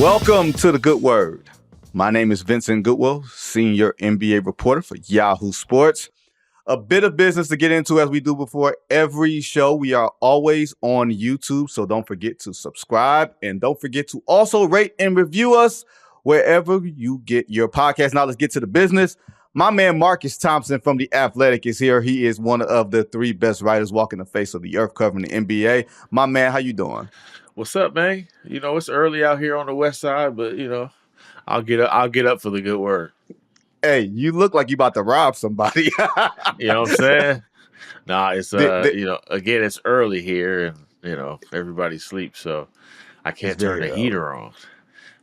Welcome to the Good Word. My name is Vincent Goodwill, senior NBA reporter for Yahoo Sports. A bit of business to get into as we do before every show. We are always on YouTube, so don't forget to subscribe and don't forget to also rate and review us wherever you get your podcast. Now let's get to the business. My man Marcus Thompson from The Athletic is here. He is one of the three best writers walking the face of the earth covering the NBA. My man, how you doing? What's up, man? You know, it's early out here on the west side, but you know, I'll get up for the good word. Hey, you look like you about to rob somebody. You know what I'm saying? Nah, it's you know, again, it's early here, and you know, everybody sleeps, so I can't turn the heater on.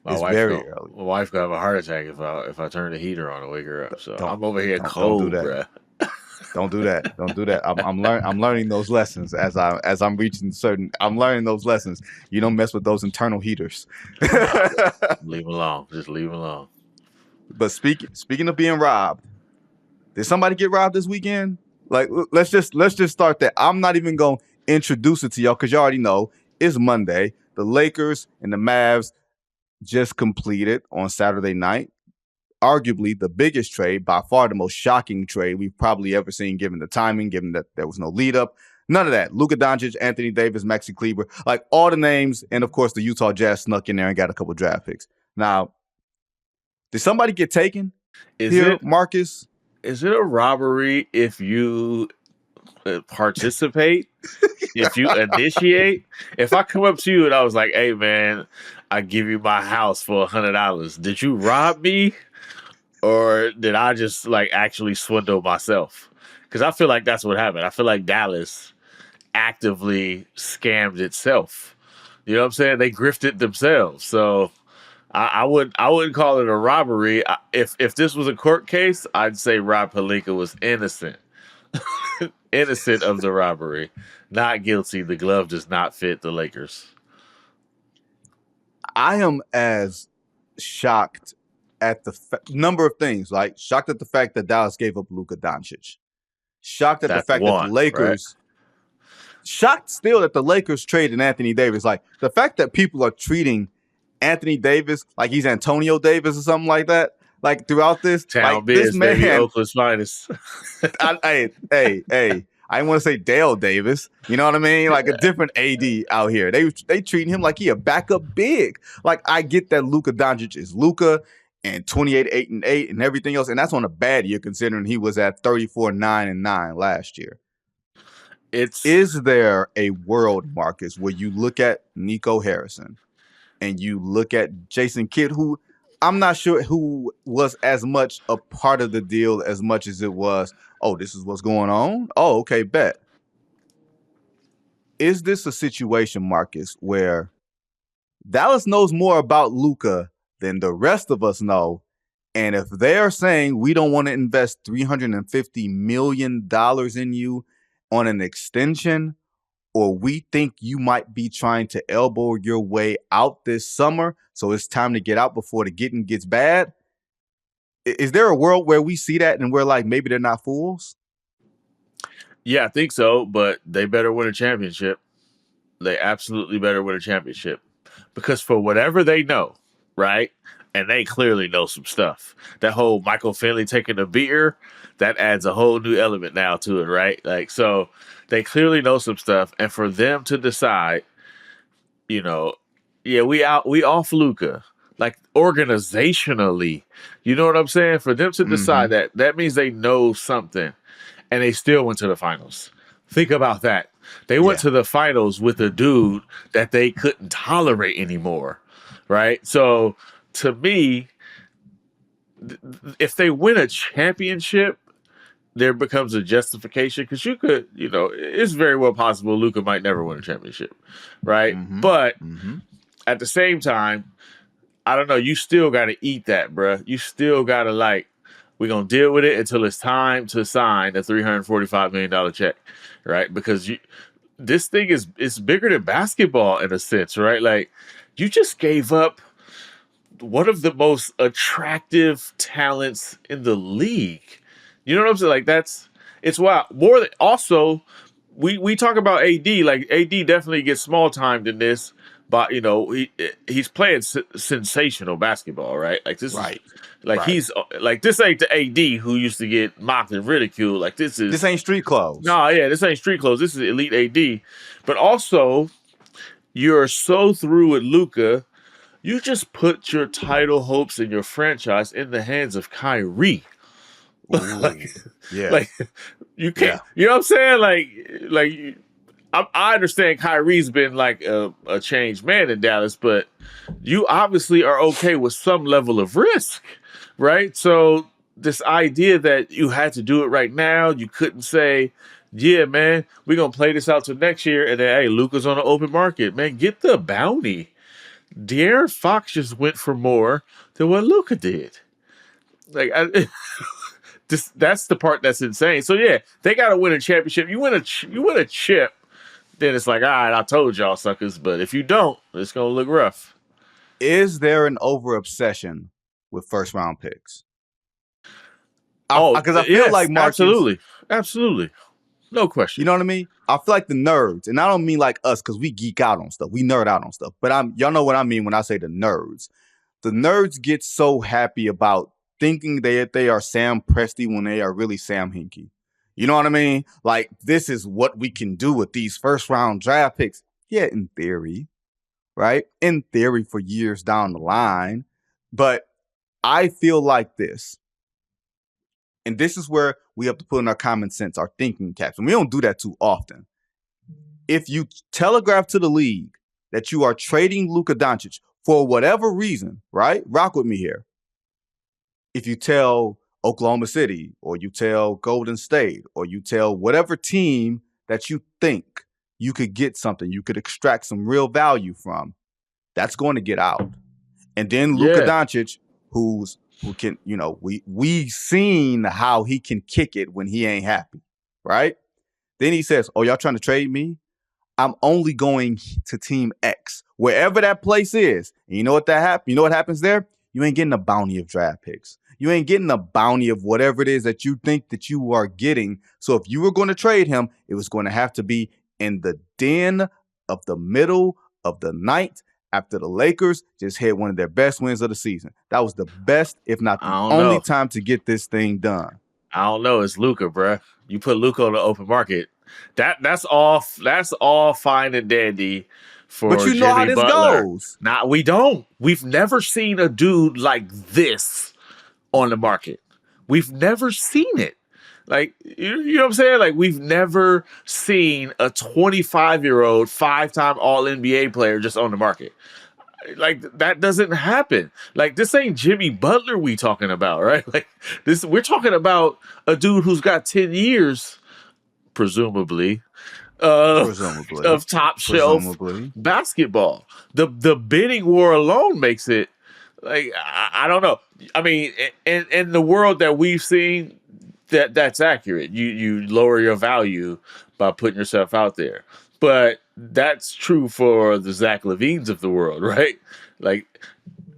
My wife gonna have a heart attack if I turn the heater on and wake her up. So I'm over here cold, bruh. Don't do that. Don't do that. I'm learning those lessons as I'm reaching certain. I'm learning those lessons. You don't mess with those internal heaters. Leave them alone. Just leave them alone. But speaking of being robbed, did somebody get robbed this weekend? Like, let's just start there. I'm not even gonna introduce it to y'all because you already know it's Monday. The Lakers and the Mavs just completed on Saturday night. Arguably the biggest trade, by far the most shocking trade we've probably ever seen, given the timing, given that there was no lead up. None of that. Luka Doncic, Anthony Davis, Maxi Kleber, like all the names. And of course, the Utah Jazz snuck in there and got a couple draft picks. Now, did somebody get taken Marcus? Is it a robbery if you participate? If you initiate? If I come up to you and I was like, hey, man, I give you my house for $100. Did you rob me? Or did I just like actually swindle myself? Because I feel like that's what happened. I feel like Dallas actively scammed itself. You know what I'm saying? They grifted themselves. So I wouldn't call it a robbery. If this was a court case, I'd say Rob Pelinka was innocent. Innocent of the robbery. Not guilty. The glove does not fit the Lakers. I am as shocked at the number of things, like shocked at the fact that Dallas gave up Luka Doncic. Shocked at the fact that the Lakers, right? Shocked still that the Lakers traded Anthony Davis. Like the fact that people are treating Anthony Davis like he's Antonio Davis or something like that. Like throughout this, town like biz, this man, baby, Oakland's finest. hey, I didn't want to say Dale Davis. You know what I mean? Like a different AD out here. They treating him like he a backup big. Like I get that Luka Doncic is Luka and 28, 8, and 8 and everything else. And that's on a bad year considering he was at 34, 9, and 9 last year. Is there a world, Marcus, where you look at Nico Harrison and you look at Jason Kidd, who I'm not sure who was as much a part of the deal as much as it was, oh, this is what's going on? Oh, okay, bet. Is this a situation, Marcus, where Dallas knows more about Luka than the rest of us know? And if they're saying we don't want to invest $350 million in you on an extension, or we think you might be trying to elbow your way out this summer, so it's time to get out before the getting gets bad. Is there a world where we see that and we're like, maybe they're not fools? Yeah, I think so, but they better win a championship. They absolutely better win a championship. Because for whatever they know, right? And they clearly know some stuff. That whole Michael Finley taking a beer, that adds a whole new element now to it, right? Like, so they clearly know some stuff. And for them to decide, you know, yeah, we off Luka, like organizationally, you know what I'm saying? For them to decide that means they know something, and they still went to the finals. Think about that. They went to the finals with a dude that they couldn't tolerate anymore, right? So to me, if they win a championship, there becomes a justification, because you could, you know, it's very well possible Luka might never win a championship, right? But at the same time, I don't know, you still got to eat that, bruh. You still got to, like, we're going to deal with it until it's time to sign a $345 million check, right? Because this thing is bigger than basketball in a sense, right? Like, you just gave up one of the most attractive talents in the league. You know what I'm saying? Like, it's wild. More than, also, we talk about AD, like AD definitely gets small timed in this, but he's playing sensational basketball, right? Like this is Right. like Right. he's like this ain't the AD who used to get mocked and ridiculed. Like this ain't street clothes. No, yeah, this ain't street clothes. This is elite AD. But also, you're so through with Luka. You just put your title hopes and your franchise in the hands of Kyrie. Like, yeah. Like you can't. Yeah. You know what I'm saying? Like I understand Kyrie's been like a changed man in Dallas, but you obviously are okay with some level of risk, right? So this idea that you had to do it right now, you couldn't say, yeah, man, we're going to play this out till next year. And then, hey, Luka's on the open market. Man, get the bounty. De'Aaron Fox just went for more than what Luka did. Like, that's the part that's insane. So, yeah, they got to win a championship. You win a chip, then it's like, all right, I told y'all suckers. But if you don't, it's going to look rough. Is there an over-obsession with first-round picks? Because I feel yes, like Marcus, absolutely, no question. You know what I mean? I feel like the nerds, and I don't mean like us because we geek out on stuff, we nerd out on stuff. But y'all know what I mean when I say the nerds. The nerds get so happy about thinking that they are Sam Presti when they are really Sam Hinkie. You know what I mean? Like, this is what we can do with these first-round draft picks. Yeah, in theory, right? In theory for years down the line. But I feel like this. And this is where we have to put in our common sense, our thinking caps. And we don't do that too often. If you telegraph to the league that you are trading Luka Doncic for whatever reason, right? Rock with me here. If you tell Oklahoma City or you tell Golden State or you tell whatever team that you think you could get something, you could extract some real value from, that's going to get out. And then Luka Doncic, who can, we seen how he can kick it when he ain't happy, right? Then he says, oh, y'all trying to trade me? I'm only going to team X, wherever that place is. And you know what you know what happens there? You ain't getting a bounty of draft picks. You ain't getting a bounty of whatever it is that you think that you are getting. So if you were going to trade him, it was going to have to be in the den of the middle of the night after the Lakers just had one of their best wins of the season. That was the best, if not the only time to get this thing done. I don't know. It's Luka, bruh. You put Luka on the open market. That's all fine and dandy for But you know Jimmy how this Butler. goes. Nah, we don't. We've never seen a dude like this on the market. We've never seen it. Like, you know what I'm saying? Like, we've never seen a 25-year-old, 5-time All-NBA player just on the market. Like, that doesn't happen. Like, this ain't Jimmy Butler we talking about, right? Like, we're talking about a dude who's got 10 years, presumably, of top shelf basketball. The bidding war alone makes it, like, I don't know. I mean, in the world that we've seen, that's accurate. You lower your value by putting yourself out there. But that's true for the Zach LaVines of the world, right? Like,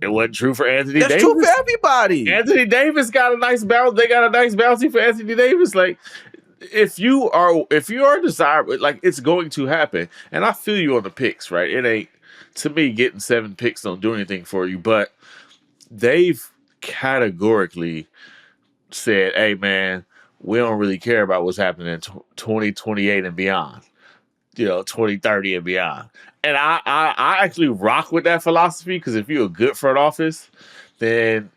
it wasn't true for Anthony Davis. That's true for everybody. Anthony Davis got a nice bounce. They got a nice bounty for Anthony Davis. Like, if you are desirable, like, it's going to happen. And I feel you on the picks, right? It ain't, to me, getting 7 picks don't do anything for you. But they've categorically said, hey, man, we don't really care about what's happening in 2028 and beyond. 2030 and beyond. And I actually rock with that philosophy, because if you're a good front office, then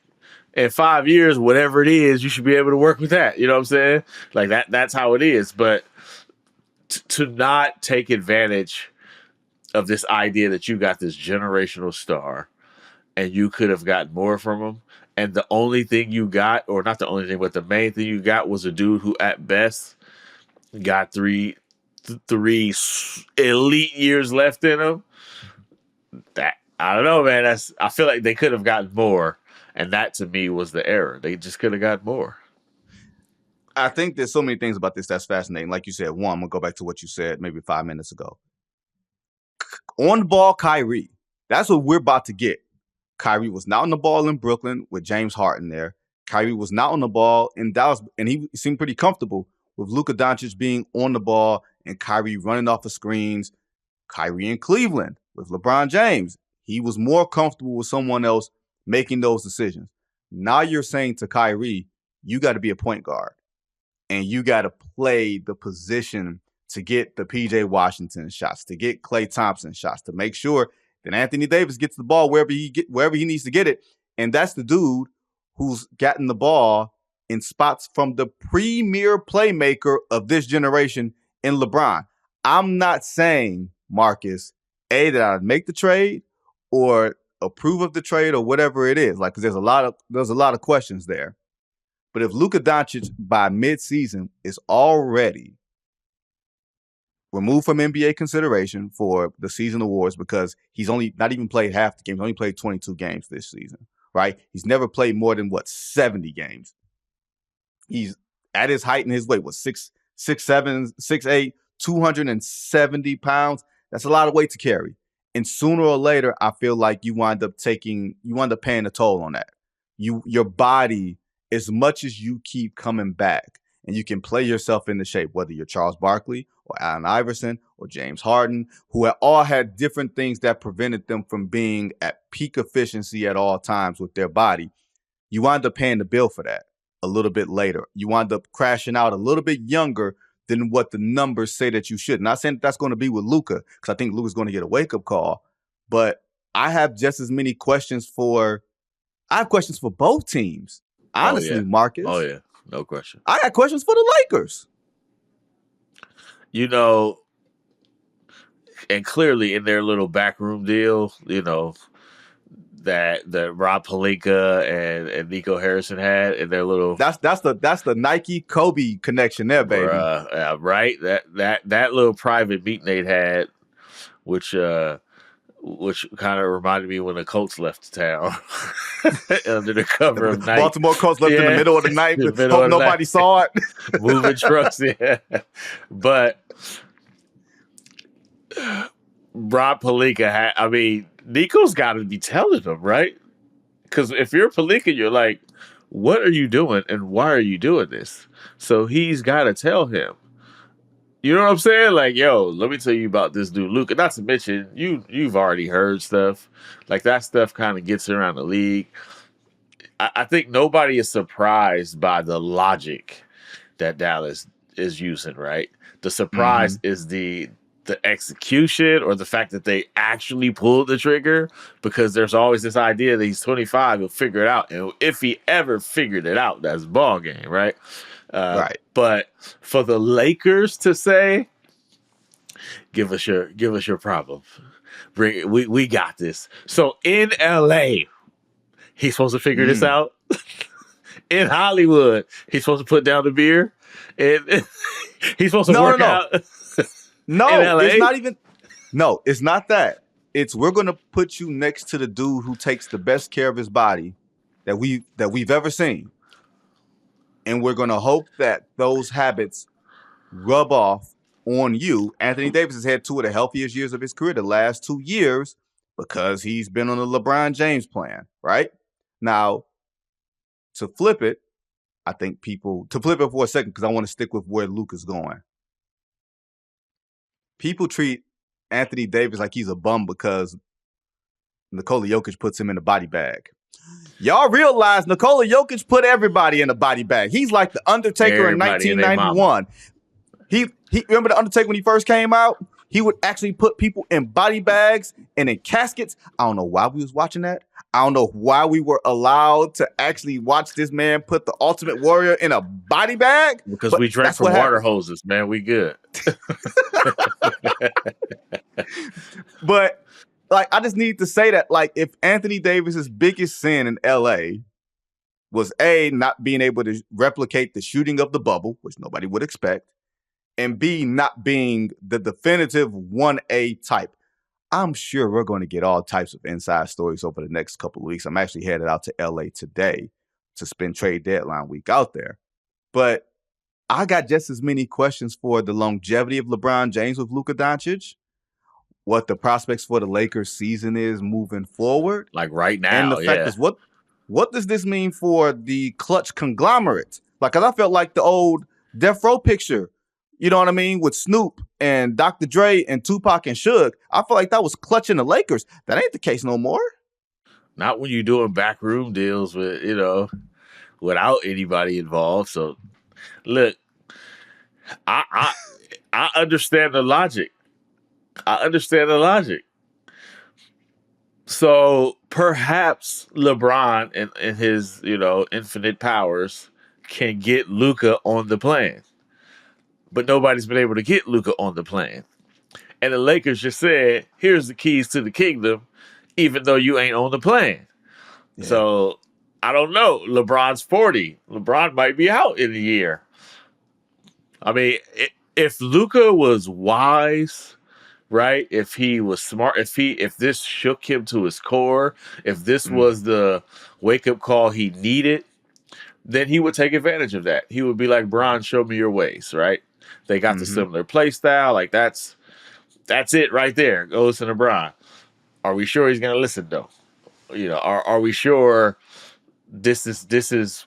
in 5 years, whatever it is, you should be able to work with that. You know what I'm saying? Like, that's how it is. But to not take advantage of this idea that you got this generational star and you could have gotten more from him, and the only thing you got, or not the only thing, but the main thing you got was a dude who at best got three elite years left in him. That, I don't know, man. I feel like they could have gotten more, and that to me was the error. They just could have got more. I think there's so many things about this that's fascinating. Like you said, one, I'm gonna go back to what you said maybe 5 minutes ago. On ball Kyrie, that's what we're about to get. Kyrie was not on the ball in Brooklyn with James Harden there. Kyrie was not on the ball in Dallas, and he seemed pretty comfortable with Luka Doncic being on the ball and Kyrie running off of screens. Kyrie in Cleveland, With LeBron James, he was more comfortable with someone else making those decisions. Now you're saying to Kyrie, you got to be a point guard and you got to play the position to get the PJ Washington shots, to get Klay Thompson shots, to make sure that Anthony Davis gets the ball wherever he needs to get it. And that's the dude who's gotten the ball in spots from the premier playmaker of this generation in LeBron. I'm not saying, Marcus, that I'd make the trade or approve of the trade or whatever it is. Like, because there's a lot of questions there. But if Luka Doncic by midseason is already removed from NBA consideration for the season awards because he's only not even played half the games, only played 22 games this season, right? He's never played more than 70 games. He's at his height and his weight was 6'7", 6'8", 270 pounds. That's a lot of weight to carry. And sooner or later, I feel like you wind up paying a toll on that. Your body, as much as you keep coming back and you can play yourself into shape, whether you're Charles Barkley or Allen Iverson or James Harden, who have all had different things that prevented them from being at peak efficiency at all times with their body, you wind up paying the bill for that a little bit later. You wind up crashing out a little bit younger than what the numbers say that you should. Not saying that's going to be with Luka, because I think Luka's going to get a wake-up call, but I have just as many questions for both teams. Honestly, Marcus. Oh, yeah. No question. I got questions for the Lakers. You know, and clearly in their little backroom deal, you know, that Rob Pelinka and Nico Harrison had in their little that's the Nike Kobe connection there, baby. Right? That little private meeting they'd had, which kind of reminded me when the Colts left town under the cover of night. Baltimore Colts left in the middle of the night. Hope nobody saw it. Moving trucks, yeah. But Rob Pelinka Nico's got to be telling him, right? Because if you're Pelinka, you're like, what are you doing and why are you doing this? So he's got to tell him. You know what I'm saying? Like, yo, let me tell you about this dude, Luka. Not to mention, you've already heard stuff. Like, that stuff kind of gets around the league. I think nobody is surprised by the logic that Dallas is using, right? The surprise is the execution or the fact that they actually pulled the trigger, because there's always this idea that he's 25, he'll figure it out. And if he ever figured it out, that's ball game, right? Right. But for the Lakers to say, give us your problem. We got this. So in LA, he's supposed to figure this out. In Hollywood, he's supposed to put down the beer. And he's supposed to work out. No, it's not even. No, it's not that. It's we're going to put you next to the dude who takes the best care of his body that we've ever seen. And we're going to hope that those habits rub off on you. Anthony Davis has had 2 of the healthiest years of his career, the last 2 years, because he's been on the LeBron James plan, right? Now, to flip it for a second, because I want to stick with where Luka's going. People treat Anthony Davis like he's a bum because Nikola Jokic puts him in a body bag. Y'all realize Nikola Jokic put everybody in a body bag. He's like the Undertaker in 1991. He remember the Undertaker when he first came out? He would actually put people in body bags and in caskets. I don't know why we was watching that. I don't know why we were allowed to actually watch this man put the Ultimate Warrior in a body bag. Because we drank from water hoses, man. We good. But like, I just need to say that, like, if Anthony Davis's biggest sin in LA was A, not being able to replicate the shooting of the bubble, which nobody would expect, and B, not being the definitive 1A type. I'm sure we're going to get all types of inside stories over the next couple of weeks. I'm actually headed out to LA today to spend trade deadline week out there. But I got just as many questions for the longevity of LeBron James with Luka Doncic, what the prospects for the Lakers season is moving forward. Like right now, and the fact is, what does this mean for the clutch conglomerate? Like, cause I felt like the old Death Row picture You know what I mean? With Snoop and Dr. Dre and Tupac and Suge, I feel like that was clutching the Lakers. That ain't the case no more. Not when you're doing backroom deals with, without anybody involved. So look, I I understand the logic. I understand the logic. So perhaps LeBron and his, infinite powers can get Luka on the plan. But nobody's been able to get Luka on the plan. And the Lakers just said, here's the keys to the kingdom, even though you ain't on the plan. Yeah. So I don't know. LeBron's 40. LeBron might be out in a year. I mean, if Luka was wise, right? If he was smart, if this shook him to his core, if this was the wake-up call he needed, then he would take advantage of that. He would be like, Bron, show me your ways, right? They got the similar play style. Like that's it right there. Go listen to Bron. Are we sure he's gonna listen though? Are we sure this is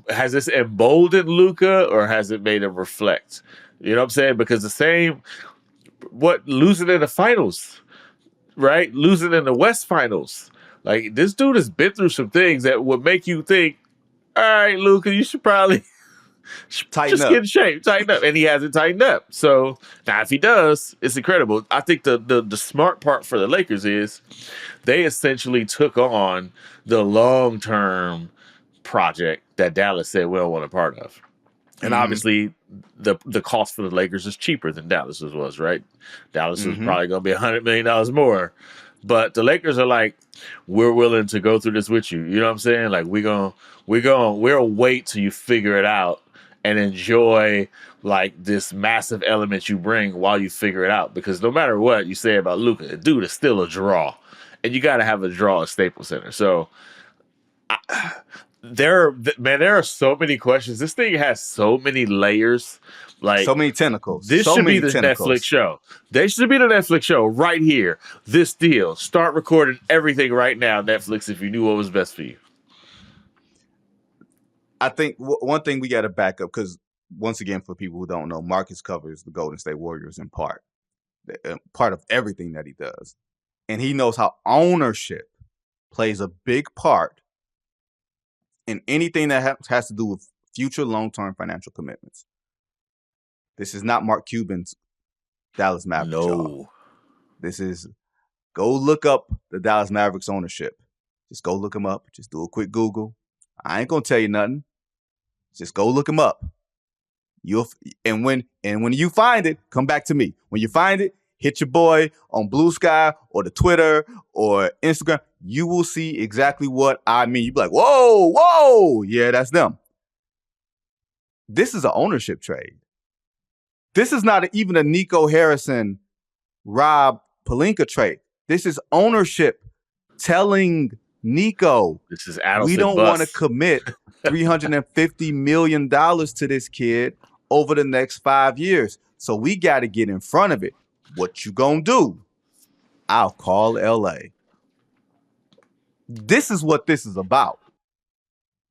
has this emboldened Luka or has it made him reflect? You know what I'm saying? Because losing in the finals, right? Losing in the West finals. Like this dude has been through some things that would make you think, all right, Luka, you should probably tighten up. Get in shape, tighten up. And he hasn't tightened up. So now if he does, it's incredible. I think the smart part for the Lakers is they essentially took on the long-term project that Dallas said we don't want a part of. And obviously the cost for the Lakers is cheaper than Dallas's was, right? Dallas is probably going to be $100 million more. But the Lakers are like, we're willing to go through this with you. You know what I'm saying? Like we'll wait till you figure it out and enjoy like this massive element you bring while you figure it out. Because no matter what you say about Luka, the dude is still a draw. And you got to have a draw at Staples Center. So there are so many questions. This thing has so many layers. Like so many tentacles. This should be the Netflix show. They should be the Netflix show right here. This deal. Start recording everything right now, Netflix, if you knew what was best for you. I think one thing we got to back up, because once again, for people who don't know, Marcus covers the Golden State Warriors in part of everything that he does. And he knows how ownership plays a big part in anything that has to do with future long-term financial commitments. This is not Mark Cuban's Dallas Mavericks. No. This is, go look up the Dallas Mavericks ownership. Just go look them up. Just do a quick Google. I ain't going to tell you nothing. Just go look them up. And when you find it, come back to me. When you find it, hit your boy on Blue Sky or the Twitter or Instagram. You will see exactly what I mean. You'll be like, whoa, yeah, that's them. This is an ownership trade. This is not even a Nico Harrison, Rob Pelinka trade. This is ownership telling Nico, this is Adelson we don't want to commit $350 million to this kid over the next 5 years. So we got to get in front of it. What you gonna do? I'll call LA. This is what this is about,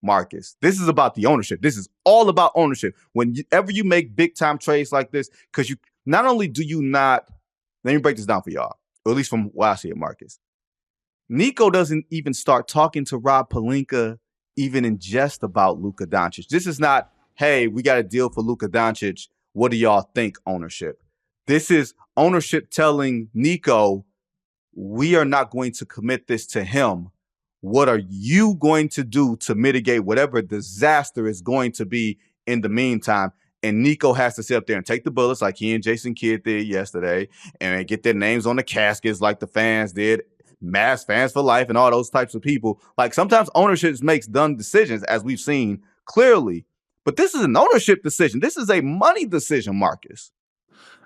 Marcus. This is about the ownership. This is all about ownership. Whenever you make big time trades like this, because you not only do you not, let me break this down for y'all, or at least from what I see it, Marcus. Nico doesn't even start talking to Rob Pelinka even in jest about Luka Doncic. This is not, hey, we got a deal for Luka Doncic. What do y'all think, ownership? This is ownership telling Nico, we are not going to commit this to him. What are you going to do to mitigate whatever disaster is going to be in the meantime? And Nico has to sit up there and take the bullets like he and Jason Kidd did yesterday and get their names on the caskets like the fans did. Mavs fans for life and all those types of people. Like sometimes ownership makes dumb decisions, as we've seen clearly. But this is an ownership decision. This is a money decision, Marcus.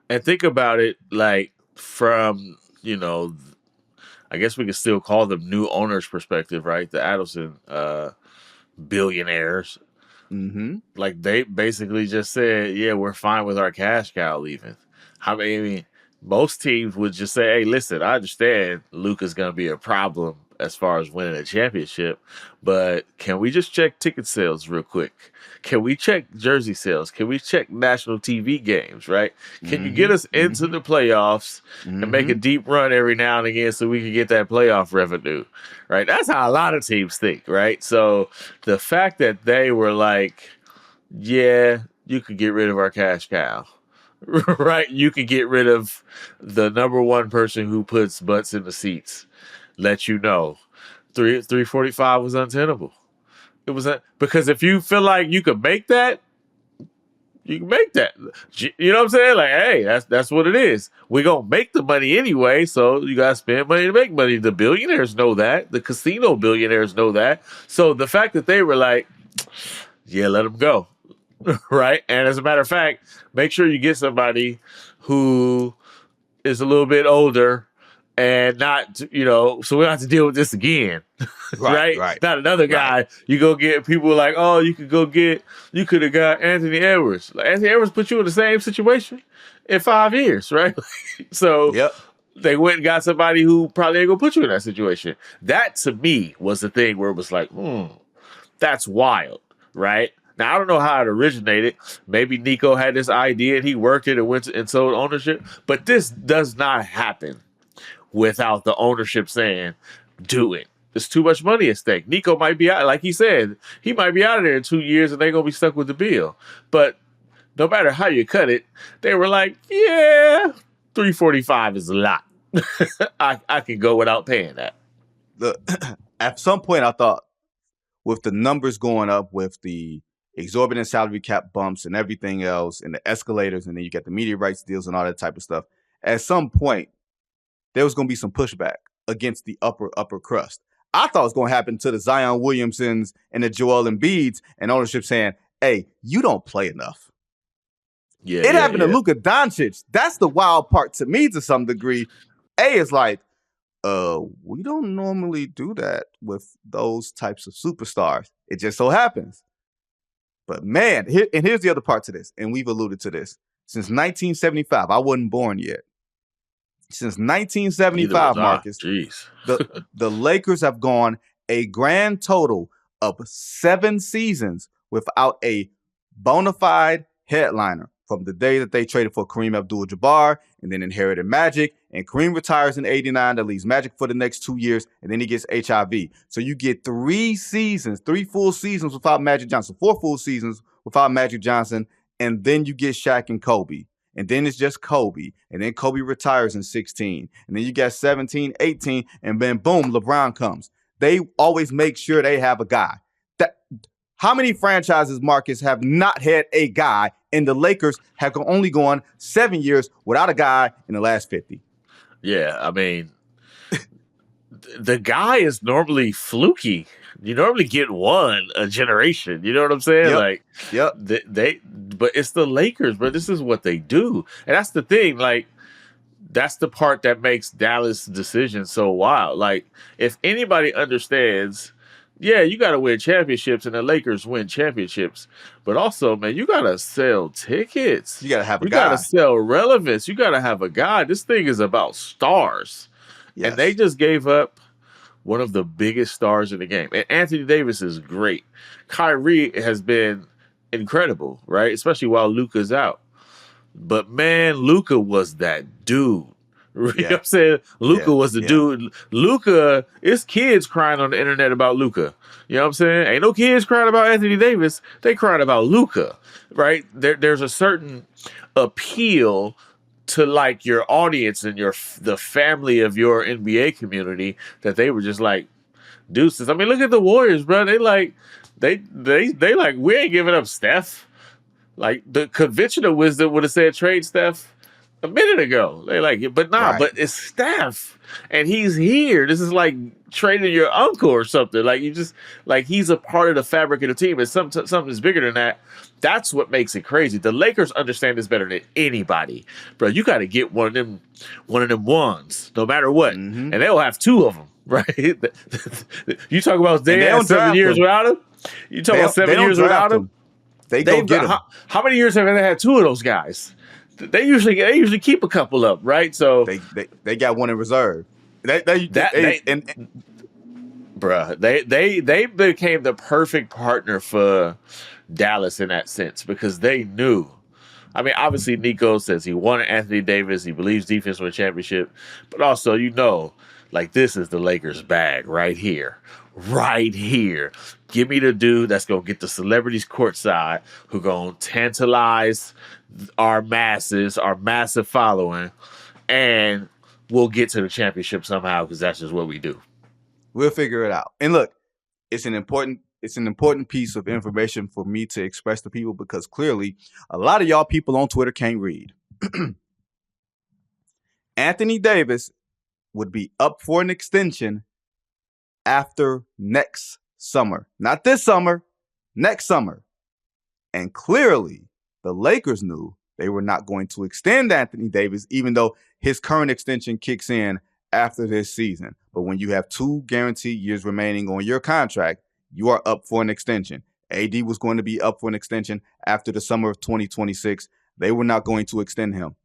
And think about it like from, I guess we could still call them new owners' perspective, right? The Adelson billionaires. Mm-hmm. Like they basically just said, yeah, we're fine with our cash cow leaving. I mean, most teams would just say, hey, listen, I understand Luka's going to be a problem as far as winning a championship. But can we just check ticket sales real quick? Can we check jersey sales? Can we check national TV games, right? Can you get us into the playoffs and make a deep run every now and again so we can get that playoff revenue, right? That's how a lot of teams think, right? So the fact that they were like, yeah, you could get rid of our cash cow. Right, you could get rid of the number one person who puts butts in the seats. Let you know, 345 was untenable. It was because if you feel like you could make that, you can make that. You know what I'm saying? Like, hey, that's what it is. We're gonna make the money anyway, so you gotta spend money to make money. The billionaires know that. The casino billionaires know that. So the fact that they were like, yeah, let them go. Right. And as a matter of fact, make sure you get somebody who is a little bit older and not, so we don't have to deal with this again. Right. Not another guy. Right. You go get people like, oh, you could have got Anthony Edwards. Like, Anthony Edwards put you in the same situation in 5 years. Right. So they went and got somebody who probably ain't gonna put you in that situation. That to me was the thing where it was like, that's wild. Right. Now, I don't know how it originated. Maybe Nico had this idea and he worked it and went and sold ownership. But this does not happen without the ownership saying, do it. There's too much money at stake. Nico might be out. Like he said, he might be out of there in 2 years and they're going to be stuck with the bill. But no matter how you cut it, they were like, yeah, 345 is a lot. I can go without paying that. At some point, I thought with the numbers going up, with the exorbitant salary cap bumps and everything else and the escalators, and then you get the media rights deals and all that type of stuff. At some point, there was going to be some pushback against the upper crust. I thought it was going to happen to the Zion Williamsons and the Joel Embiids and ownership saying, hey, you don't play enough. It happened to Luka Doncic. That's the wild part to me to some degree. It's like, we don't normally do that with those types of superstars. It just so happens. But man, here's the other part to this, and we've alluded to this. Since 1975, I wasn't born yet. Since 1975, Marcus, the Lakers have gone a grand total of 7 seasons without a bona fide headliner. From the day that they traded for Kareem Abdul-Jabbar and then inherited Magic, and Kareem retires in 89, that leaves Magic for the next 2 years, and then he gets HIV. So you get 3 full seasons without Magic Johnson, 4 full seasons without Magic Johnson, and then you get Shaq and Kobe. And then it's just Kobe, and then Kobe retires in 16, and then you got 17, 18, and then boom, LeBron comes. They always make sure they have a guy. How many franchises, Marcus, have not had a guy, and the Lakers have only gone 7 years without a guy in the last 50? Yeah, I mean, the guy is normally fluky. You normally get one a generation. You know what I'm saying? But it's the Lakers, bro. This is what they do. And that's the thing. Like, that's the part that makes Dallas' decision so wild. Like, if anybody understands, yeah, you got to win championships, and the Lakers win championships. But also, man, you got to sell tickets. You got to have a guy. You got to sell relevance. You got to have a guy. This thing is about stars. Yes. And they just gave up one of the biggest stars in the game. And Anthony Davis is great. Kyrie has been incredible, right? Especially while Luka's out. But, man, Luka was that dude. You know what I'm saying? Luka was the dude. Luka, it's kids crying on the internet about Luka. You know what I'm saying? Ain't no kids crying about Anthony Davis. They crying about Luka, right? There's a certain appeal to like your audience and the family of your NBA community that they were just like deuces. I mean, look at the Warriors, bro. They like we ain't giving up Steph. Like the conventional wisdom would have said trade Steph a minute ago. They like it, but but it's Steph and he's here. This is like trading your uncle or something. Like you just like he's a part of the fabric of the team. It's something's bigger than that. That's what makes it crazy. The Lakers understand this better than anybody, bro. You got to get one of them ones, no matter what, and they'll have 2 of them, right? You talk about they had 7 years without him. You talk about 7 years without him. They go get him. How many years have they had 2 of those guys? They usually keep a couple up, right? So they got one in reserve. Bruh, they became the perfect partner for Dallas in that sense because they knew. I mean, obviously, Nico says he wanted Anthony Davis. He believes defense for a championship. But also, like this is the Lakers' bag right here. Right here. Give me the dude that's going to get the celebrities courtside who going to tantalize our masses, our massive following, and we'll get to the championship somehow because that's just what we do. We'll figure it out. And look, it's an important piece of information for me to express to people because clearly a lot of y'all people on Twitter can't read. Anthony Davis would be up for an extension after next summer. Not this summer, next summer. And clearly the Lakers knew they were not going to extend Anthony Davis, even though his current extension kicks in after this season. But when you have 2 guaranteed years remaining on your contract, you are up for an extension. AD was going to be up for an extension after the summer of 2026. They were not going to extend him.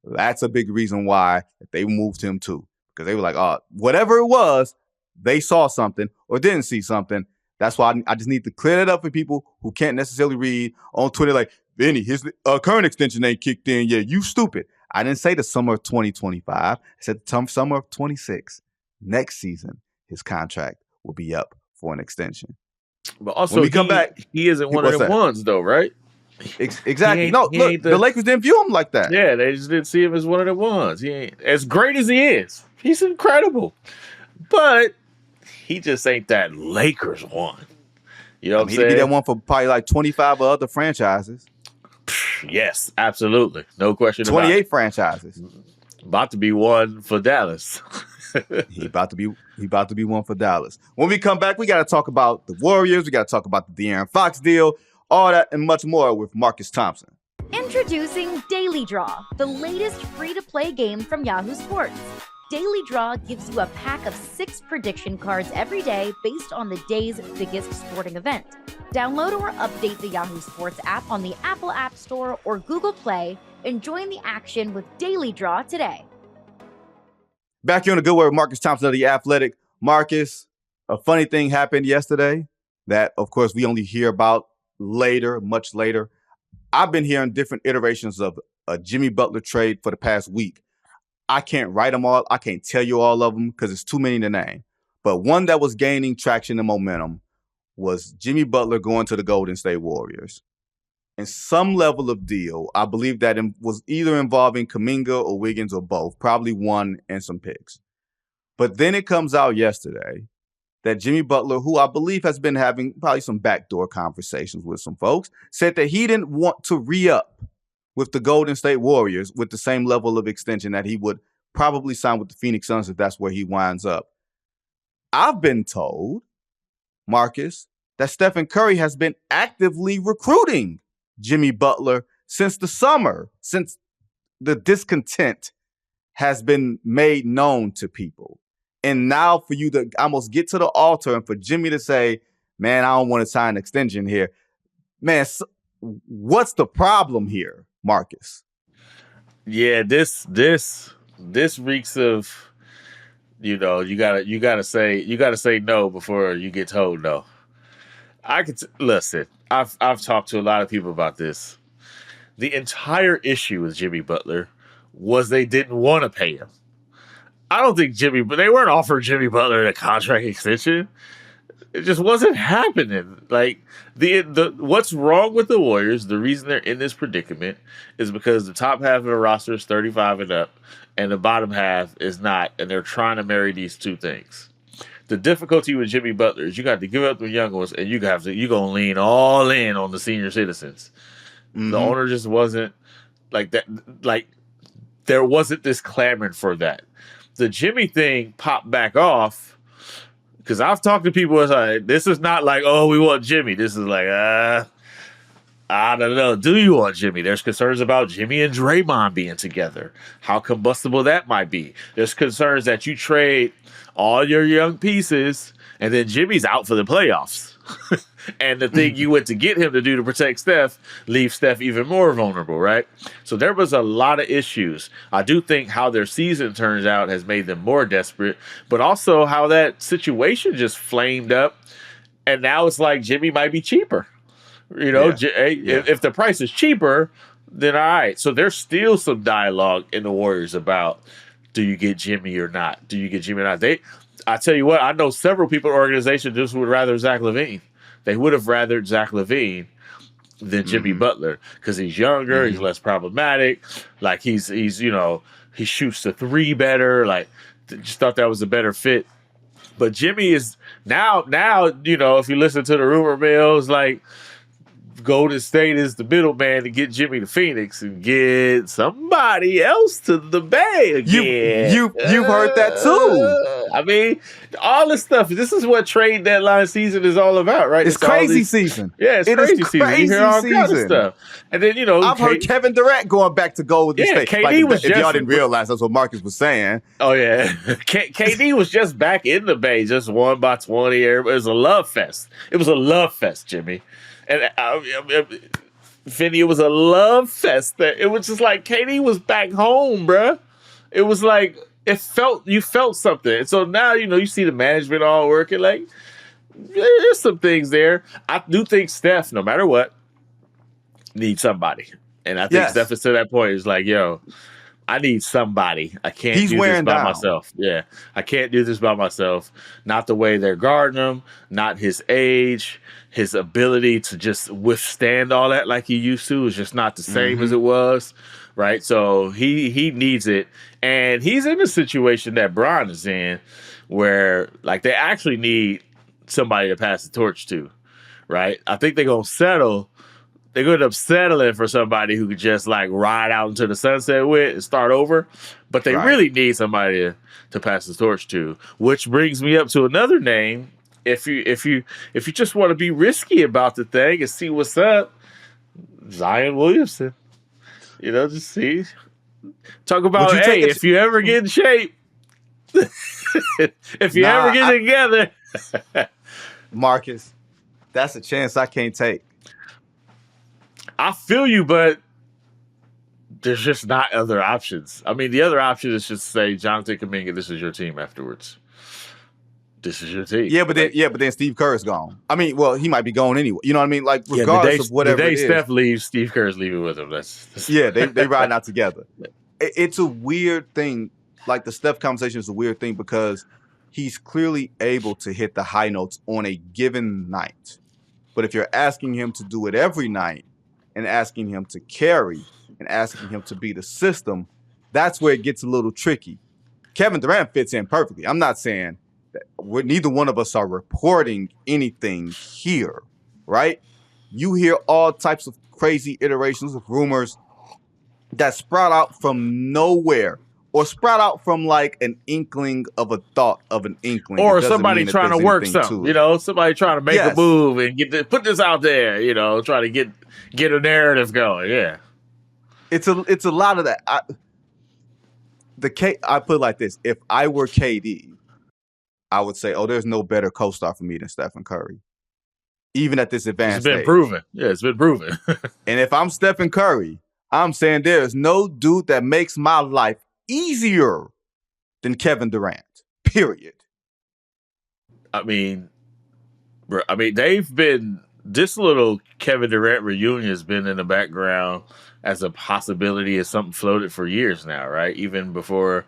That's a big reason why they moved him too. Because they were like, whatever it was, they saw something or didn't see something. That's why I just need to clear that up for people who can't necessarily read on Twitter like, Vinny, his current extension ain't kicked in yet. You stupid. I didn't say the summer of 2025. I said the summer of 26. Next season, his contract will be up for an extension. But also, when we come back, he isn't one of the ones, though, right? Exactly. No, look, the Lakers didn't view him like that. Yeah, they just didn't see him as one of the ones. He ain't as great as he is. He's incredible, but he just ain't that Lakers one. You know what I'm saying? He'd be that one for probably like 25 other franchises. Yes, absolutely. No question about it. 28 franchises. About to be one for Dallas. He about to be one for Dallas. When we come back, we got to talk about the Warriors. We got to talk about the De'Aaron Fox deal, all that and much more with Marcus Thompson. Introducing Daily Draw, the latest free-to-play game from Yahoo Sports. Daily Draw gives you a pack of 6 prediction cards every day based on the day's biggest sporting event. Download or update the Yahoo Sports app on the Apple App Store or Google Play and join the action with Daily Draw today. Back here on the Goodwill with Marcus Thompson of The Athletic. Marcus, a funny thing happened yesterday that, of course, we only hear about later, much later. I've been hearing different iterations of a Jimmy Butler trade for the past week. I can't write them all. I can't tell you all of them because it's too many to name. But one that was gaining traction and momentum was Jimmy Butler going to the Golden State Warriors. And some level of deal, I believe that was either involving Kuminga or Wiggins or both, probably one and some picks. But then it comes out yesterday that Jimmy Butler, who I believe has been having probably some backdoor conversations with some folks, said that he didn't want to re-up with the Golden State Warriors with the same level of extension that he would probably sign with the Phoenix Suns if that's where he winds up. I've been told, Marcus, that Stephen Curry has been actively recruiting Jimmy Butler since the summer, since the discontent has been made known to people. And now for you to almost get to the altar and for Jimmy to say, man, I don't want to sign an extension here. Man, what's the problem here, Marcus? Yeah, this reeks of, you gotta say no before you get told no. Listen. I've talked to a lot of people about this. The entire issue with Jimmy Butler was they didn't want to pay him. I don't think they weren't offering Jimmy Butler a contract extension. It just wasn't happening. Like the what's wrong with the Warriors, the reason they're in this predicament is because the top half of the roster is 35 and up and the bottom half is not, and they're trying to marry these two things. The difficulty with Jimmy Butler is you got to give up the young ones and you're gonna lean all in on the senior citizens. Mm-hmm. The owner just wasn't like that. Like there wasn't this clamoring for that. The Jimmy thing popped back off because I've talked to people. It's like, this is not like, oh, we want Jimmy. This is like, I don't know. Do you want Jimmy? There's concerns about Jimmy and Draymond being together. How combustible that might be. There's concerns that you trade all your young pieces and then Jimmy's out for the playoffs. And the thing you went to get him to do to protect Steph leaves Steph even more vulnerable, right? So there was a lot of issues. I do think how their season turns out has made them more desperate, but also how that situation just flamed up. And now it's like Jimmy might be cheaper. You know, if the price is cheaper, then all right. So there's still some dialogue in the Warriors about, do you get Jimmy or not? Do you get Jimmy or not? I tell you what, I know several people in the organization just would rather Zach LaVine. They would have rathered Zach LaVine than Jimmy Butler because he's younger, he's less problematic. Like he's you know, he shoots the three better. Like just thought that was a better fit. But Jimmy is now, you know, if you listen to the rumor mills, like Golden State is the middleman to get Jimmy to Phoenix and get somebody else to the Bay again. You've heard that too. I mean, all this stuff. This is what trade deadline season is all about, right? It's crazy season. Yeah, it's crazy season. You hear all kinds of stuff. And then, you know, I've heard Kevin Durant going back to Golden State. KD was if y'all didn't realize, that's what Marcus was saying. Oh yeah, KD was just back in the Bay, just won by 20. It was a love fest. It was a love fest, Jimmy. And Vinny, it was a love fest. It was just like KD was back home, bruh. It was like you felt something. And so now, you know, you see the management all working. Like there's some things there. I do think Steph, no matter what, needs somebody. And I think Steph is to that point. Is like, yo, I need somebody. I can't do this by myself. Yeah, I can't do this by myself. Not the way they're guarding him. Not his age. His ability to just withstand all that like he used to is just not the same as it was, right? So he needs it. And he's in a situation that Bron is in where, like, they actually need somebody to pass the torch to, right? I think they're going to settle. They're going to end up settling for somebody who could just, like, ride out into the sunset with and start over. But they really need somebody to pass the torch to, which brings me up to another name. If you just want to be risky about the thing and see what's up, Zion Williamson. You know, just see. Talk about, hey, if you ever get in shape, if you ever get together. Marcus, that's a chance I can't take. I feel you, but there's just not other options. I mean, the other option is just say, Jonathan Kuminga, this is your team afterwards. This is your team. Yeah, but then Steve Kerr's gone. I mean, well, he might be gone anyway. You know what I mean? Like, regardless of whatever the day it is. Steph leaves, Steve Kerr's leaving with him. That's they riding out together. It's a weird thing. Like, the Steph conversation is a weird thing because he's clearly able to hit the high notes on a given night. But if you're asking him to do it every night and asking him to carry and asking him to be the system, that's where it gets a little tricky. Kevin Durant fits in perfectly. I'm not saying neither one of us are reporting anything here, right? You hear all types of crazy iterations of rumors that sprout out from nowhere or sprout out from like an inkling of a thought of an inkling. Or somebody trying to work something, you know, somebody trying to make a move and put this out there, you know, try to get a narrative going. Yeah. It's a lot of that. I put it like this. If I were KD, I would say, there's no better co-star for me than Stephen Curry. Even at this advanced It's been proven. Yeah, it's been proven. And if I'm Stephen Curry, I'm saying there is no dude that makes my life easier than Kevin Durant. Period. I mean, this little Kevin Durant reunion has been in the background as a possibility, as something floated for years now, right? Even before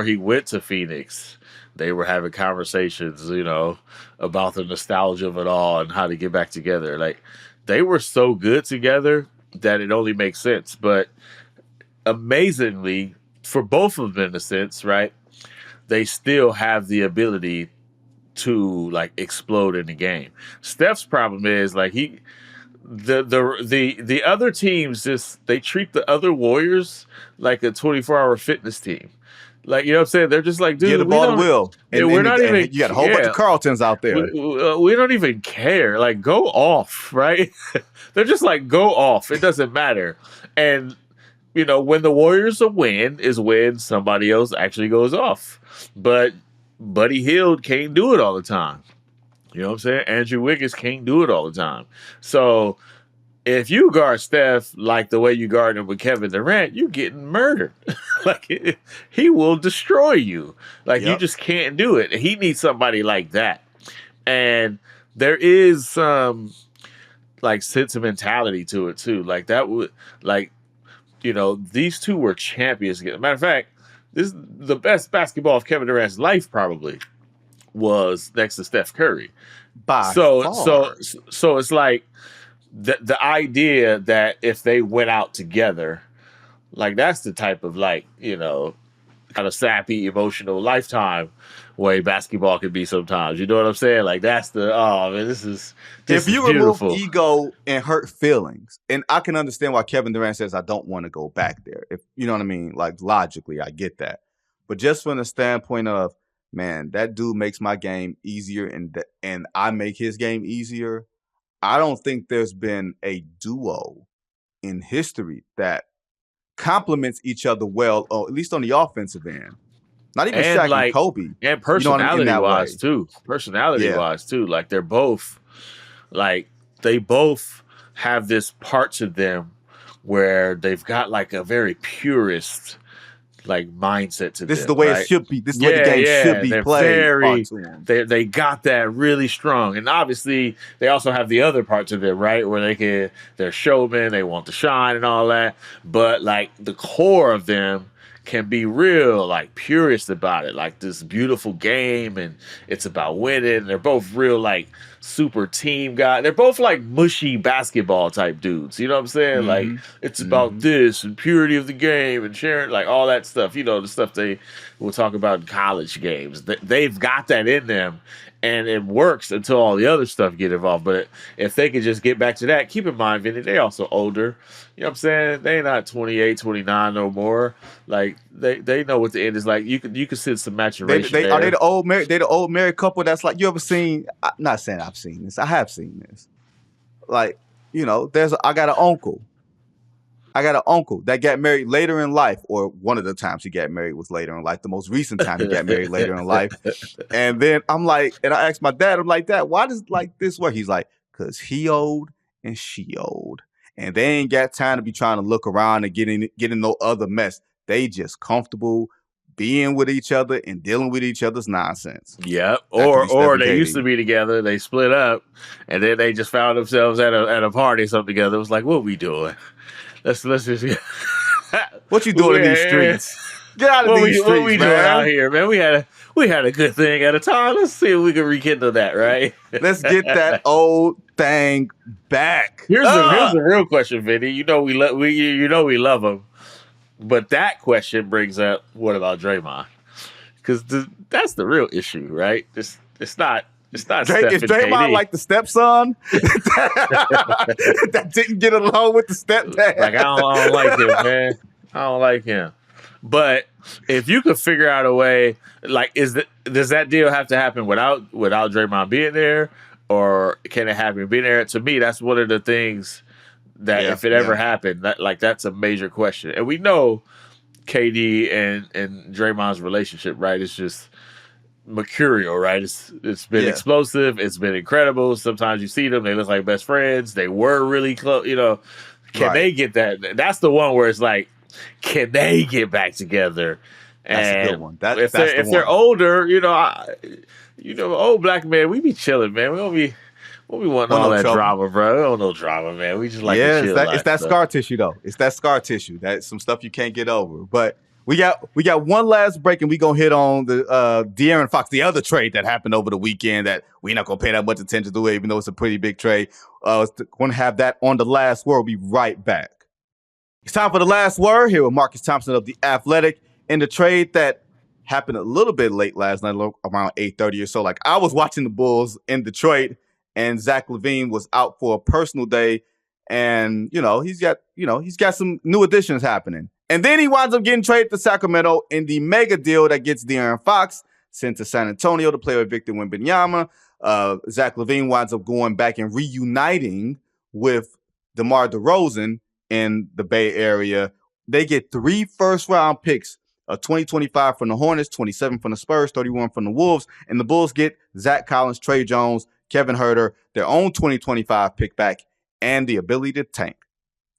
he went to Phoenix. They were having conversations, you know, about the nostalgia of it all and how to get back together. Like, they were so good together that it only makes sense. But amazingly, for both of them in a sense, right, they still have the ability to, like, explode in the game. Steph's problem is, like, the other teams they treat the other Warriors like a 24-hour fitness team. Like, you know what I'm saying? They're just like, dude, Get the ball to Will. We're not even. And you got a whole bunch of Carltons out there. We don't even care. Like, go off, right? They're just like, go off. It doesn't matter. And, you know, when the Warriors win is when somebody else actually goes off. But Buddy Hield can't do it all the time. You know what I'm saying? Andrew Wiggins can't do it all the time. So if you guard Steph like the way you guard him with Kevin Durant, you're getting murdered. Like, he will destroy you. Like, you just can't do it. He needs somebody like that. And there is some like sentimentality to it too. Like, that would, like, you know, these two were champions. Matter of fact, this is the best basketball of Kevin Durant's life probably was next to Steph Curry. So it's like the idea that if they went out together, like, that's the type of, like, you know, kind of sappy, emotional lifetime way basketball can be sometimes. You know what I'm saying? Like, that's this is if you beautiful. Remove ego and hurt feelings, and I can understand why Kevin Durant says I don't want to go back there. If you know what I mean, like, logically, I get that. But just from the standpoint of, man, that dude makes my game easier, and I make his game easier. I don't think there's been a duo in history that complements each other well, or at least on the offensive end. Not even Shaq and Kobe. And personality-wise, too. Personality-wise, too. Like, they're both, like, they both have this part to them where they've got, like, a very purist, like, mindset to this is the way it should be. This is the way the game should be played. They got that really strong. And obviously, they also have the other part to them, right? Where they're showmen, they want to shine and all that. But, like, the core of them can be real, like, purist about it. Like, this beautiful game, and it's about winning. They're both real, like, super team guys. They're both, like, mushy basketball type dudes. You know what I'm saying? Like, it's about this and purity of the game and sharing, like, all that stuff. You know, the stuff they will talk about in college games. They've got that in them, and it works until all the other stuff get involved. But if they could just get back to that, keep in mind, Vinny, they also older. You know what I'm saying? They not 28, 29 no more. Like, they know what the end is like. You could see some maturation there. Are they the old married couple that's like, you ever seen, I'm not saying I've seen this, I have seen this. Like, you know, I got an uncle that got married later in life, or one of the times he got married was later in life. The most recent time he got married later in life. And then I'm like, and I asked my dad, I'm like, Dad, why does like this work? He's like, because he old and she old. And they ain't got time to be trying to look around and getting no other mess. They just comfortable being with each other and dealing with each other's nonsense. Yep. Or they used to be together, they split up, and then they just found themselves at a party or something together. It was like, what we doing? Let's just what you doing in these streets? Get out of these streets, what we doing out here, man? We had a good thing at a time. Let's see if we can rekindle that, right? Let's get that old thing back. Here's the real question, Vinny. You know we love him, but that question brings up, what about Draymond? Because that's the real issue, right? It's not. It's not Steph. Is Draymond like the stepson that didn't get along with the stepdad? Like, I don't like him, man. I don't like him. But if you could figure out a way, like, does that deal have to happen without Draymond being there, or can it happen being there? To me, that's one of the things that if it ever happened, that's a major question. And we know KD and Draymond's relationship, right? It's just mercurial, right? It's been explosive. It's been incredible. Sometimes you see them, they look like best friends. They were really close. You know, can they get that? That's the one where it's like, can they get back together? That's a good one. If they're older, old black men, we be chilling, man. We don't be wanting all that drama, bro. We don't know drama, man. We just like to chill. It's that scar tissue, though. It's that scar tissue. That's some stuff you can't get over. But we got one last break, and we gonna hit on the De'Aaron Fox, the other trade that happened over the weekend that we're not gonna pay that much attention to, even though it's a pretty big trade. Gonna have that on the last word. We'll be right back. It's time for the last word here with Marcus Thompson of The Athletic. In the trade that happened a little bit late last night, around 8:30 or so. Like, I was watching the Bulls in Detroit, and Zach LaVine was out for a personal day, and he's got some new additions happening. And then he winds up getting traded to Sacramento in the mega deal that gets De'Aaron Fox sent to San Antonio to play with Victor Wembanyama. Zach LaVine winds up going back and reuniting with DeMar DeRozan in the Bay Area. They get 3 first-round picks, a 2025 from the Hornets, 27 from the Spurs, 31 from the Wolves, and the Bulls get Zach Collins, Trey Jones, Kevin Huerter, their own 2025 pick back, and the ability to tank.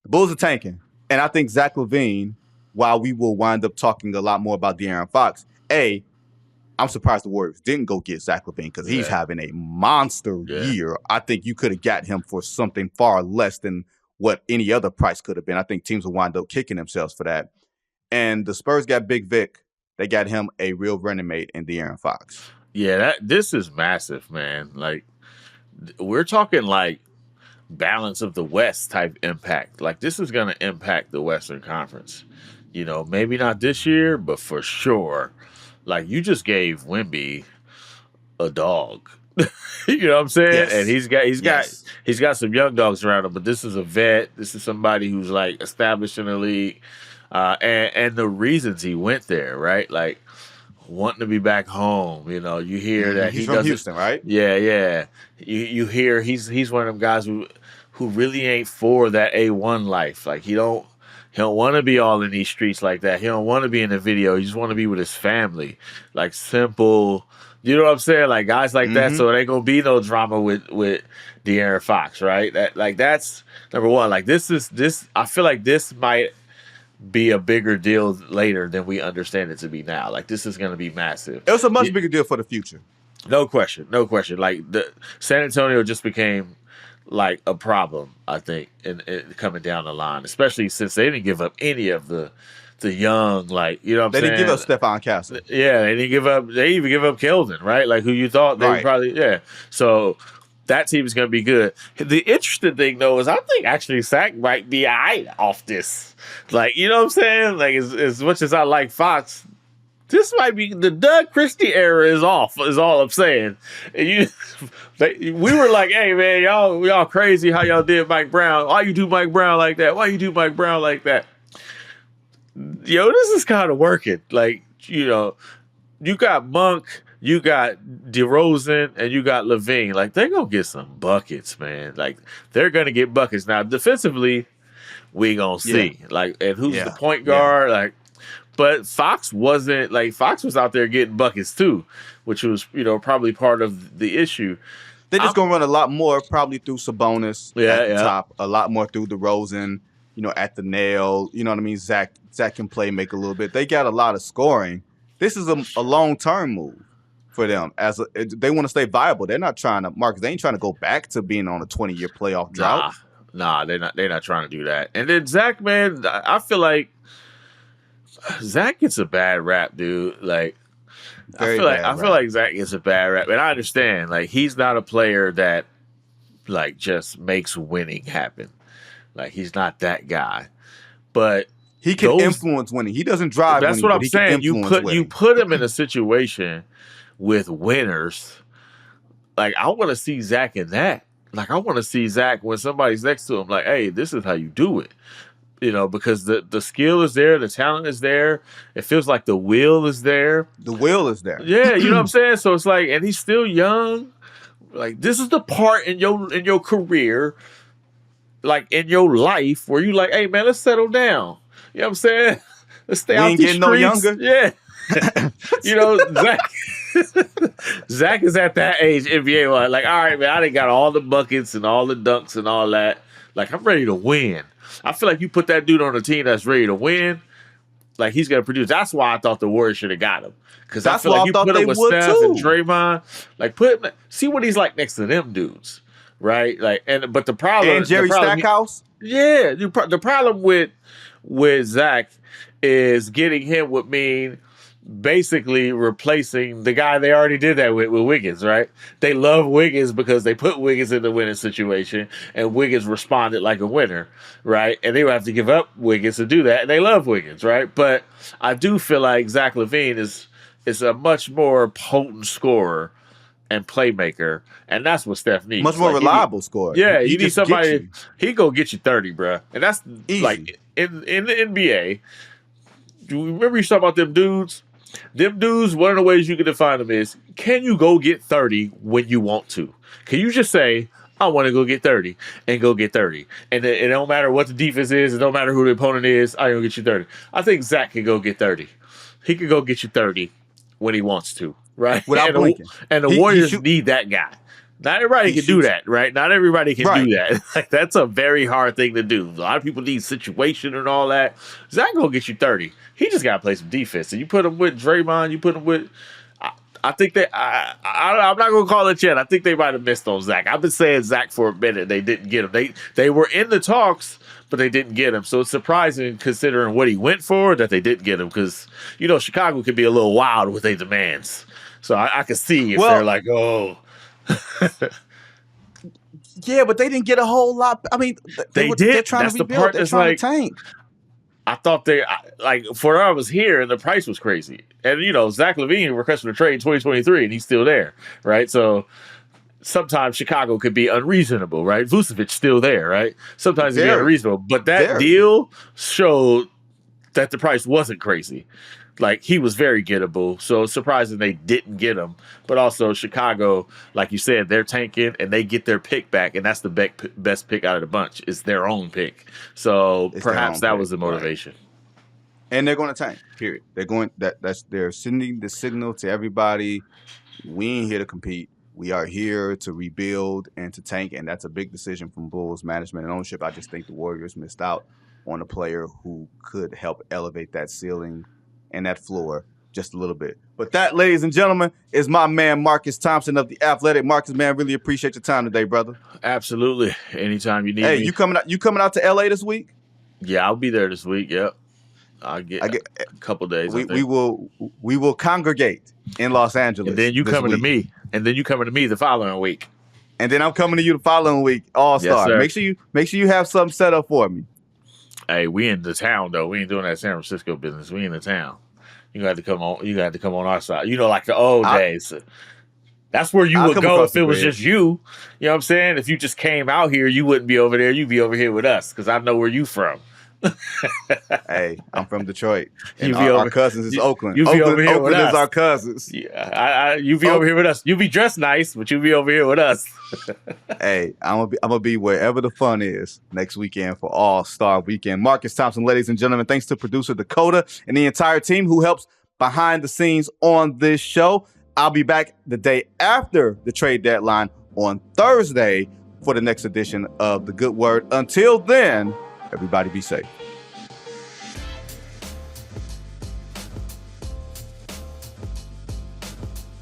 The Bulls are tanking, and I think Zach LaVine, while we will wind up talking a lot more about De'Aaron Fox, I'm surprised the Warriors didn't go get Zach LaVine because he's having a monster year. I think you could have got him for something far less than what any other price could have been. I think teams will wind up kicking themselves for that. And the Spurs got Big Vic. They got him a real running mate in De'Aaron Fox. Yeah, this is massive, man. Like, we're talking like balance of the West type impact. Like, this is going to impact the Western Conference. Maybe not this year, but for sure. Like, you just gave Wemby a dog. You know what I'm saying? Yes. And he's got some young dogs around him, but this is a vet. This is somebody who's like established in the league. And the reasons he went there, right? Like, wanting to be back home. You hear that he's from Houston, right? Yeah. You hear he's one of them guys who really ain't for that A1 life. Like, he don't want to be all in these streets like that. He don't want to be in the video. He just want to be with his family. Like, simple. You know what I'm saying? Like, guys like that. So it ain't gonna be no drama with De'Aaron Fox, right? That's number one. Like, this. I feel like this might be a bigger deal later than we understand it to be now. Like, this is gonna be massive. It was a much bigger deal for the future. No question. Like, the San Antonio just became like a problem, I think, in coming down the line, especially since they didn't give up any of the young, like, you know what I'm saying? They didn't give up Stephon Castle. Yeah, they even give up Keldon, right? Like, who you thought they would probably, So that team is going to be good. The interesting thing, though, is I think actually Sack might be all right off this. Like, you know what I'm saying? Like, as much as I like Fox, this might be the Doug Christie era is off, is all I'm saying. And we were like, hey, man, y'all crazy how y'all did Mike Brown. Why you do Mike Brown like that? Why you do Mike Brown like that? This is kind of working. Like, you got Monk, you got DeRozan, and you got LaVine. Like, they're going to get some buckets, man. Like, they're going to get buckets. Now, defensively, we going to see. Like, and who's the point guard? Like, but Fox wasn't, like, Fox was out there getting buckets too, which was, probably part of the issue. They're just going to run a lot more probably through Sabonis at the top, a lot more through DeRozan, at the nail. You know what I mean? Zach can play, make a little bit. They got a lot of scoring. This is a long-term move for them. They want to stay viable. They're not trying to, Marcus, they ain't trying to go back to being on a 20-year playoff drought. Nah, they're not trying to do that. And then Zach, man, I feel like Zach gets a bad rap, dude. Like, I feel like Zach gets a bad rap. And I understand, like, he's not a player that, like, just makes winning happen. Like, he's not that guy. But he can influence winning. He doesn't drive winning. That's what I'm saying. You put him in a situation with winners. Like, I want to see Zach in that. Like, I want to see Zach when somebody's next to him, like, hey, this is how you do it. Because the skill is there, the talent is there. It feels like the will is there. The will is there. Yeah, you know what I'm saying? So it's like, and he's still young. Like, this is the part in your career, like, in your life, where you like, hey, man, let's settle down. You know what I'm saying? Let's stay out these streets. We ain't getting no younger. Yeah. Zach is at that age, NBA, like, all right, man, I done got all the buckets and all the dunks and all that. Like, I'm ready to win. I feel like you put that dude on a team that's ready to win, like, he's going to produce. That's why I thought the Warriors should have got him. Because I feel like you put him with Steph and Draymond, like, see what he's like next to them dudes, right? Like, but the problem, and Jerry Stackhouse. Yeah, the problem with Zach is getting him would mean basically replacing the guy they already did that with Wiggins, right? They love Wiggins because they put Wiggins in the winning situation, and Wiggins responded like a winner, right? And they would have to give up Wiggins to do that, and they love Wiggins, right? But I do feel like Zach LaVine is a much more potent scorer and playmaker, and that's what Steph needs. Much more reliable scorer. Yeah, He you need just somebody. gets He go get you 30, bro, and that's Easy. like in the NBA. Do you remember you talking about them dudes? Them dudes, one of the ways you can define them is, can you go get 30 when you want to? Can you just say, I want to go get 30 and go get 30? And it don't matter what the defense is. It don't matter who the opponent is. I'm going to get you 30. I think Zach can go get 30. He could go get you 30 when he wants to, right? Without blinking. And the Warriors need that guy. Not everybody can do that, right? Not everybody can do that. Like, that's a very hard thing to do. A lot of people need situation and all that. Zach gonna get you 30. He just gotta play some defense. And you put him with Draymond, you put him with. I think that I'm not gonna call it yet. I think they might have missed on Zach. I've been saying Zach for a minute. They didn't get him. They were in the talks, but they didn't get him. So it's surprising considering what he went for that they didn't get him, because Chicago can be a little wild with their demands. So I can see if they're like, oh. Yeah, but they didn't get a whole lot. I mean, they did. They're trying That's to rebuild. the part they're that's trying like, to tank. I thought for I was here and the price was crazy. And, Zach LaVine requested a trade 2023 and he's still there, right? So sometimes Chicago could be unreasonable, right? Vucevic's still there, right? Sometimes it can be unreasonable. But that deal showed that the price wasn't crazy. Like, he was very gettable. So it's surprising they didn't get him. But also Chicago, like you said, they're tanking and they get their pick back. And that's the best pick out of the bunch. It's their own pick. So perhaps that was the motivation. Right. And they're going to tank, period. They're sending the signal to everybody. We ain't here to compete. We are here to rebuild and to tank. And that's a big decision from Bulls management and ownership. I just think the Warriors missed out on a player who could help elevate that ceiling and that floor just a little bit. But that, ladies and gentlemen, is my man Marcus Thompson of The Athletic. Marcus, man, really appreciate your time today, brother. Absolutely. Anytime you need me. Hey, you coming out to LA this week? Yeah, I'll be there this week. Yep. I get a couple days. We will congregate in Los Angeles. And then you coming to me. And then you coming to me the following week. And then I'm coming to you the following week. All-Star. Yes, make sure you have something set up for me. Hey, we in the town though. We ain't doing that San Francisco business. We in the town. You got to come on. You got to come on our side. Like the old days. That's where you would go if it was just you. You know what I'm saying? If you just came out here, you wouldn't be over there. You'd be over here with us because I know where you from. Hey, I'm from Detroit. And our cousins is Oakland. You be over here with us. Is our cousins. Yeah, you be over here with us. You be dressed nice, but you be over here with us. Hey, I'm gonna be wherever the fun is next weekend for All-Star Weekend. Marcus Thompson, ladies and gentlemen, thanks to producer Dakota and the entire team who helps behind the scenes on this show. I'll be back the day after the trade deadline on Thursday for the next edition of The Good Word. Until then, everybody be safe.